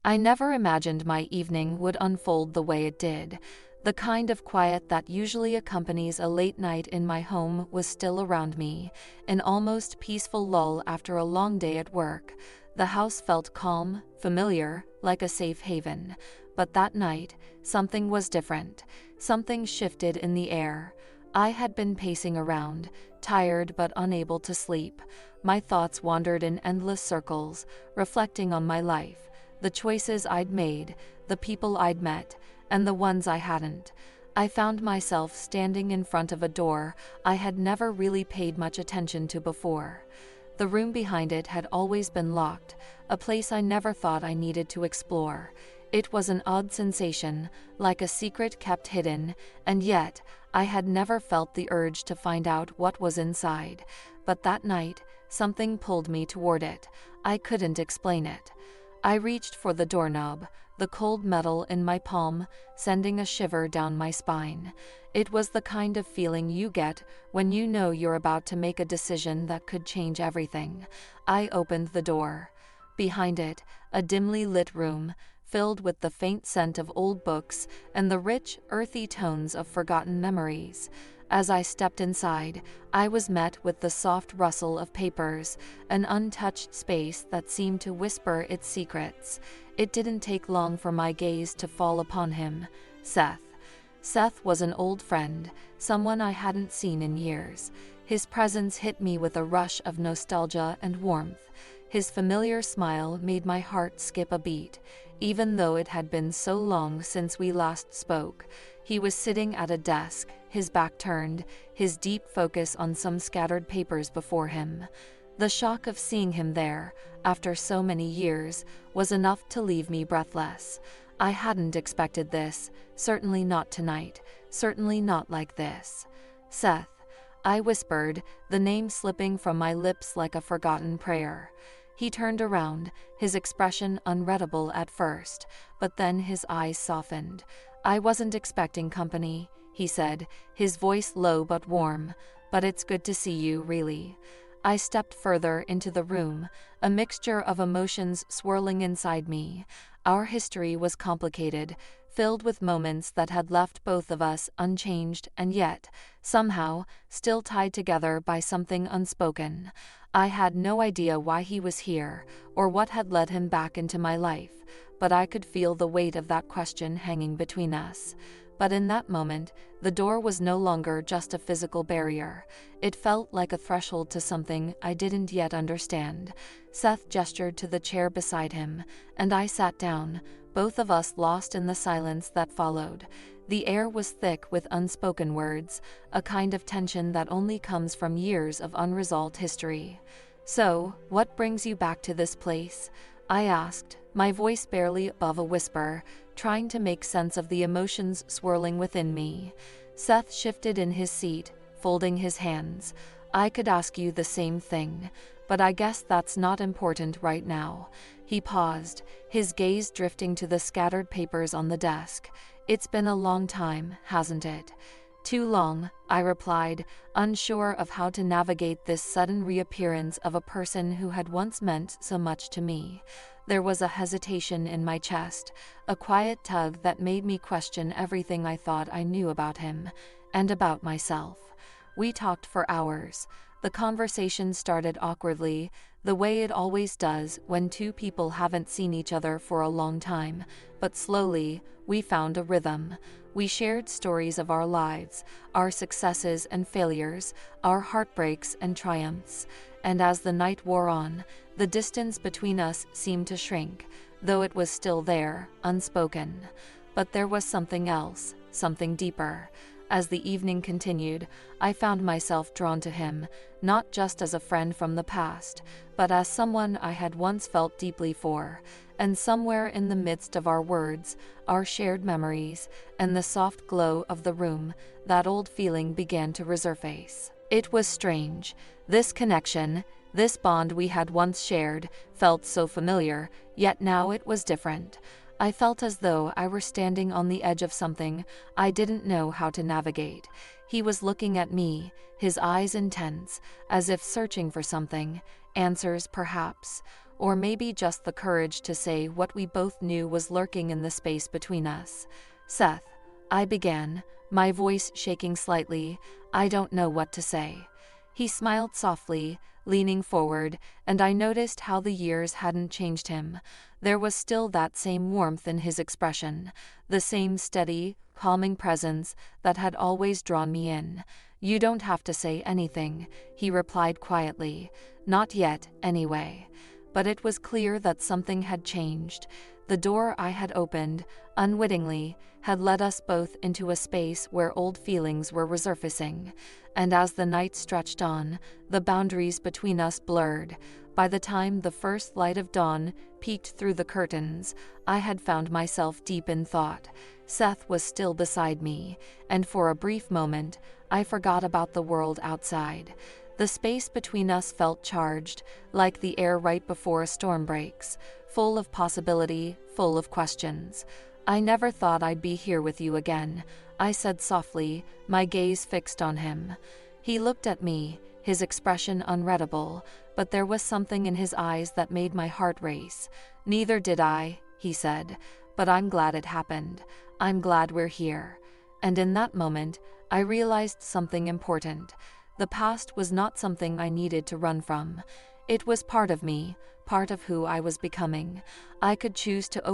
I never imagined my evening would unfold the way it did. The kind of quiet that usually accompanies a late night in my home was still around me, an almost peaceful lull after a long day at work. The house felt calm, familiar, like a safe haven. But that night, something was different. Something shifted in the air. I had been pacing around, tired but unable to sleep. My thoughts wandered in endless circles, reflecting on my life, the choices I'd made, the people I'd met, and the ones I hadn't. I found myself standing in front of a door I had never really paid much attention to before. The room behind it had always been locked, a place I never thought I needed to explore. It was an odd sensation, like a secret kept hidden, and yet I had never felt the urge to find out what was inside. But that night, something pulled me toward it. I couldn't explain it. I reached for the doorknob, the cold metal in my palm, sending a shiver down my spine. It was the kind of feeling you get when you know you're about to make a decision that could change everything. I opened the door. Behind it, a dimly lit room, filled with the faint scent of old books and the rich, earthy tones of forgotten memories. As I stepped inside, I was met with the soft rustle of papers, an untouched space that seemed to whisper its secrets. It didn't take long for my gaze to fall upon him. Seth. Seth was an old friend, someone I hadn't seen in years. His presence hit me with a rush of nostalgia and warmth. His familiar smile made my heart skip a beat. Even though it had been so long since we last spoke, he was sitting at a desk, his back turned, his deep focus on some scattered papers before him. The shock of seeing him there, after so many years, was enough to leave me breathless. I hadn't expected this, certainly not tonight, certainly not like this. Seth, I whispered, the name slipping from my lips like a forgotten prayer. He turned around, his expression unreadable at first, but then his eyes softened. I wasn't expecting company, he said, his voice low but warm, but it's good to see you, really. I stepped further into the room, a mixture of emotions swirling inside me. Our history was complicated, filled with moments that had left both of us unchanged and yet, somehow, still tied together by something unspoken. I had no idea why he was here, or what had led him back into my life, but I could feel the weight of that question hanging between us. But in that moment, the door was no longer just a physical barrier. It felt like a threshold to something I didn't yet understand. Seth gestured to the chair beside him, and I sat down, both of us lost in the silence that followed. The air was thick with unspoken words, a kind of tension that only comes from years of unresolved history. "So, what brings you back to this place?" I asked, my voice barely above a whisper, trying to make sense of the emotions swirling within me. Seth shifted in his seat, folding his hands. "I could ask you the same thing, but I guess that's not important right now." He paused, his gaze drifting to the scattered papers on the desk. "It's been a long time, hasn't it?" "Too long," I replied, unsure of how to navigate this sudden reappearance of a person who had once meant so much to me. There was a hesitation in my chest, a quiet tug that made me question everything I thought I knew about him, and about myself. We talked for hours. The conversation started awkwardly, the way it always does when two people haven't seen each other for a long time, but slowly, we found a rhythm. We shared stories of our lives, our successes and failures, our heartbreaks and triumphs, and as the night wore on, the distance between us seemed to shrink, though it was still there, unspoken. But there was something else, something deeper. As the evening continued, I found myself drawn to him, not just as a friend from the past, but as someone I had once felt deeply for. And somewhere in the midst of our words, our shared memories, and the soft glow of the room, that old feeling began to resurface. It was strange. This connection, this bond we had once shared, felt so familiar, yet now it was different. I felt as though I were standing on the edge of something I didn't know how to navigate. He was looking at me, his eyes intense, as if searching for something, answers perhaps. or maybe just the courage to say what we both knew was lurking in the space between us. "Seth," I began, my voice shaking slightly, "I don't know what to say." He smiled softly, leaning forward, and I noticed how the years hadn't changed him. There was still that same warmth in his expression, the same steady, calming presence that had always drawn me in. "You don't have to say anything," he replied quietly. "Not yet, anyway." But it was clear that something had changed. The door I had opened, unwittingly, had led us both into a space where old feelings were resurfacing. And as the night stretched on, the boundaries between us blurred. By the time the first light of dawn peeked through the curtains, I had found myself deep in thought. Seth was still beside me, and for a brief moment, I forgot about the world outside. The space between us felt charged, like the air right before a storm breaks, full of possibility, full of questions. "I never thought I'd be here with you again," I said softly, my gaze fixed on him. He looked at me, his expression unreadable, but there was something in his eyes that made my heart race. "Neither did I," he said, "but I'm glad it happened. I'm glad we're here." And in that moment, I realized something important. The past was not something I needed to run from. It was part of me, part of who I was becoming. I could choose to open